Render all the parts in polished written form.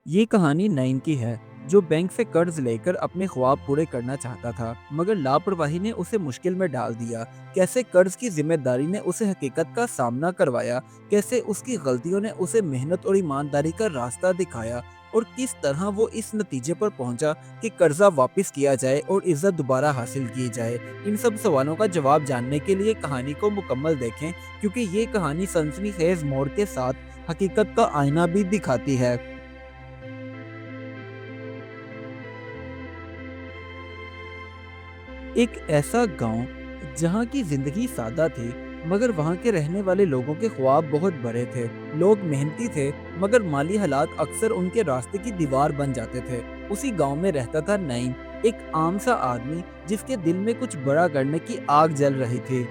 ये कहानी नईम की है, जो बैंक से कर्ज लेकर अपने ख्वाब पूरे करना चाहता था, मगर लापरवाही ने उसे मुश्किल में डाल दिया। कैसे कर्ज की जिम्मेदारी ने उसे हकीकत का सामना करवाया, कैसे उसकी गलतियों ने उसे मेहनत और ईमानदारी का रास्ता दिखाया, और किस तरह वो इस नतीजे पर पहुंचा कि कर्जा वापस किया जाए और इज्जत दोबारा हासिल की जाए। इन सब सवालों का जवाब जानने के लिए कहानी को मुकम्मल देखें, क्योंकि ये कहानी सनसनीखेज मोड़ के साथ हकीकत का आईना भी दिखाती है। एक ऐसा गांव जहां की जिंदगी सादा थी, मगर वहां के रहने वाले लोगों के ख्वाब बहुत बड़े थे। लोग मेहनती थे, मगर माली हालात अक्सर उनके रास्ते की दीवार बन जाते थे। उसी गांव में रहता था नईम, एक आम सा आदमी जिसके दिल में कुछ बड़ा करने की आग जल रही थी।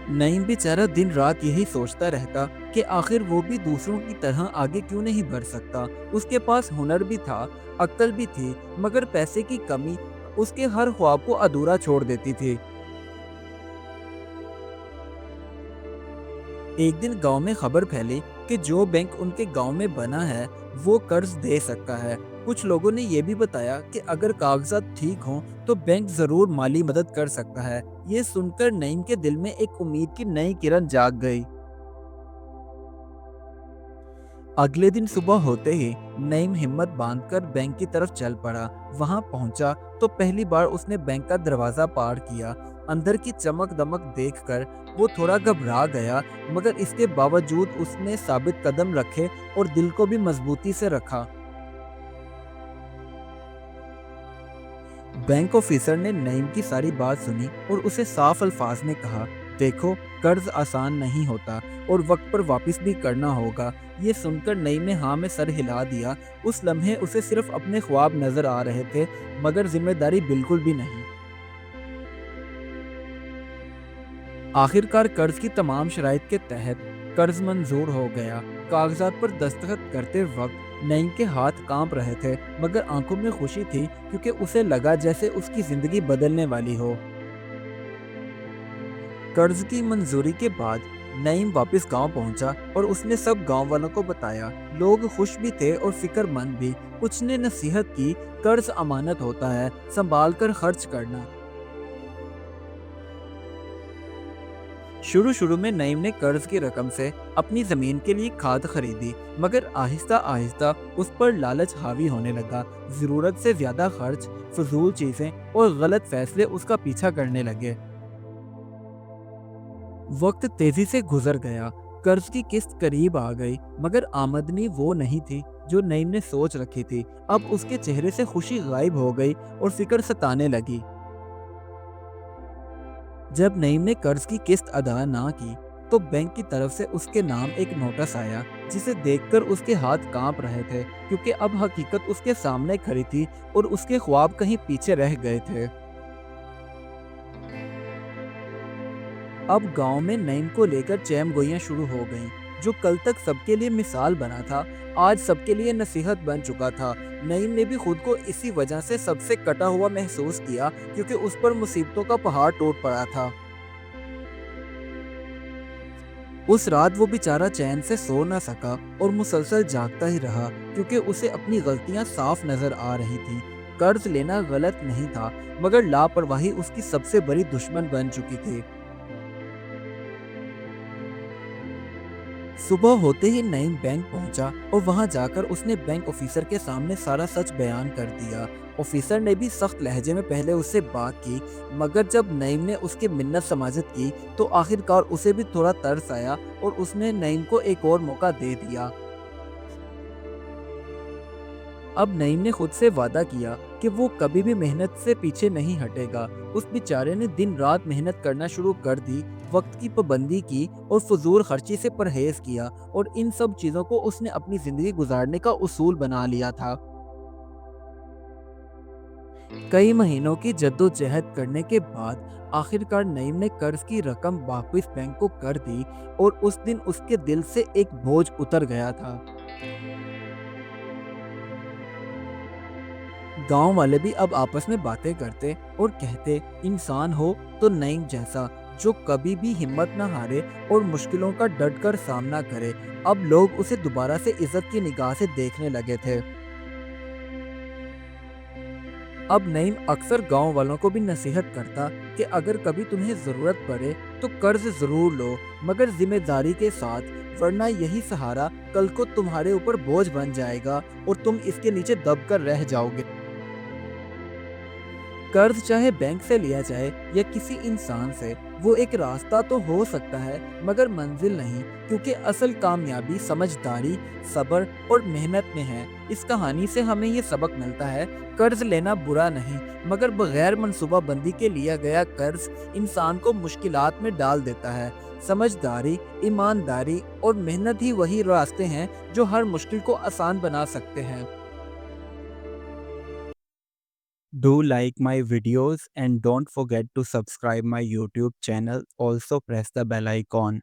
नईम बेचारा दिन रात यही सोचता रहता कि आखिर वो भी दूसरों की तरह आगे क्यों नहीं बढ़ सकता। उसके पास हुनर भी था, अक्ल भी थी, मगर पैसे की कमी उसके हर ख्वाब को अधूरा छोड़ देती थी। एक दिन गांव में खबर फैली कि जो बैंक उनके गांव में बना है वो कर्ज दे सकता है। कुछ लोगों ने ये भी बताया कि अगर कागजात ठीक हों तो बैंक जरूर माली मदद कर सकता है। ये सुनकर नईम के दिल में एक उम्मीद की नई किरण जाग गई। अगले दिन सुबह होते ही नईम हिम्मत बांधकर बैंक की तरफ चल पड़ा। वहां पहुंचा तो पहली बार उसने बैंक का दरवाजा पार किया। अंदर की चमक दमक देखकर वो थोड़ा घबरा गया, मगर इसके बावजूद उसने साबित कदम रखे और दिल को भी मजबूती से रखा। बैंक ऑफिसर ने नईम की सारी बात सुनी और उसे साफ अल्फाज में कहा, देखो, कर्ज आसान नहीं होता और वक्त पर वापस भी करना होगा। ये सुनकर नईम ने हाँ में सर हिला दिया। उस लम्हे उसे सिर्फ अपने ख्वाब नजर आ रहे थे, मगर जिम्मेदारी बिल्कुल भी नहीं। आखिरकार कर्ज की तमाम शराइत के तहत कर्ज मंजूर हो गया। कागजात पर दस्तखत करते वक्त नईम के हाथ कांप रहे थे, मगर आंखों में खुशी थी, क्योंकि उसे लगा जैसे उसकी जिंदगी बदलने वाली हो। कर्ज की मंजूरी के बाद नईम वापस गांव पहुंचा और उसने सब गांव वालों को बताया। लोग खुश भी थे और फिक्रमंद भी। कुछ ने नसीहत की, कर्ज अमानत होता है, संभाल कर खर्च करना। शुरू शुरू में नईम ने कर्ज की रकम से अपनी जमीन के लिए खाद खरीदी, मगर आहिस्ता आहिस्ता उस पर लालच हावी होने लगा। जरूरत से ज्यादा खर्च, फजूल चीजें और गलत फैसले उसका पीछा करने लगे। वक्त तेजी से गुजर गया। कर्ज की किस्त करीब आ गई, मगर आमदनी वो नहीं थी जो नईम ने सोच रखी थी। अब उसके चेहरे से खुशी गायब हो गई और फिक्र सताने लगी। जब नईम ने कर्ज की किस्त अदा ना की तो बैंक की तरफ से उसके नाम एक नोटिस आया, जिसे देखकर उसके हाथ कांप रहे थे, क्योंकि अब हकीकत उसके सामने खड़ी थी और उसके ख्वाब कहीं पीछे रह गए थे। अब गांव में नईम को लेकर चैम गोइयां शुरू हो गईं। जो कल तक सबके लिए मिसाल बना था, आज सबके लिए नसीहत बन चुका था। नईम ने भी खुद को इसी वजह से सबसे कटा हुआ महसूस किया, क्योंकि उस पर मुसीबतों का पहाड़ टूट पड़ा था। उस रात वो बेचारा चैन से सो न सका और मुसलसल जागता ही रहा, क्योंकि उसे अपनी गलतियां साफ नजर आ रही थी। कर्ज लेना गलत नहीं था, मगर लापरवाही उसकी सबसे बड़ी दुश्मन बन चुकी थी। सुबह होते ही नईम बैंक पहुंचा और वहां जाकर उसने बैंक ऑफिसर के सामने सारा सच बयान कर दिया। ऑफिसर ने भी सख्त लहजे में पहले उससे बात की, मगर जब नईम ने उसकी मिन्नत समाजत की तो आखिरकार उसे भी थोड़ा तरस आया और उसने नईम को एक और मौका दे दिया। अब नईम ने खुद से वादा किया कि वो कभी भी मेहनत से पीछे नहीं हटेगा। उस बेचारे ने दिन रात मेहनत करना शुरू कर दी, वक्त की पाबंदी की और फजूल खर्ची से परहेज किया, और इन सब चीजों को उसने अपनी जिंदगी गुजारने का उसूल बना लिया था। कई महीनों की जद्दोजहद करने के बाद आखिरकार नईम ने कर्ज की रकम वापस बैंक को कर दी, और उस दिन उसके दिल से एक बोझ उतर गया था। गांव वाले भी अब आपस में बातें करते और कहते, इंसान हो तो नईम जैसा, जो कभी भी हिम्मत न हारे और मुश्किलों का डट कर सामना करे। अब लोग उसे दोबारा से इज्जत की निगाह से देखने लगे थे। अब नईम अक्सर गांव वालों को भी नसीहत करता कि अगर कभी तुम्हें ज़रूरत पड़े तो कर्ज ज़रूर लो, मगर जिम्मेदारी के साथ, वरना यही सहारा कल को तुम्हारे ऊपर बोझ बन जाएगा और तुम इसके नीचे दब कर रह जाओगे। कर्ज चाहे बैंक से लिया जाए या किसी इंसान से, वो एक रास्ता तो हो सकता है मगर मंजिल नहीं, क्योंकि असल कामयाबी समझदारी, सब्र और मेहनत में है। इस कहानी से हमें ये सबक मिलता है, कर्ज लेना बुरा नहीं, मगर बगैर मनसूबा बंदी के लिया गया कर्ज इंसान को मुश्किलात में डाल देता है। समझदारी, ईमानदारी और मेहनत ही वही रास्ते हैं जो हर मुश्किल को आसान बना सकते हैं। Do like my videos and don't forget to subscribe my YouTube channel. Also press the bell icon.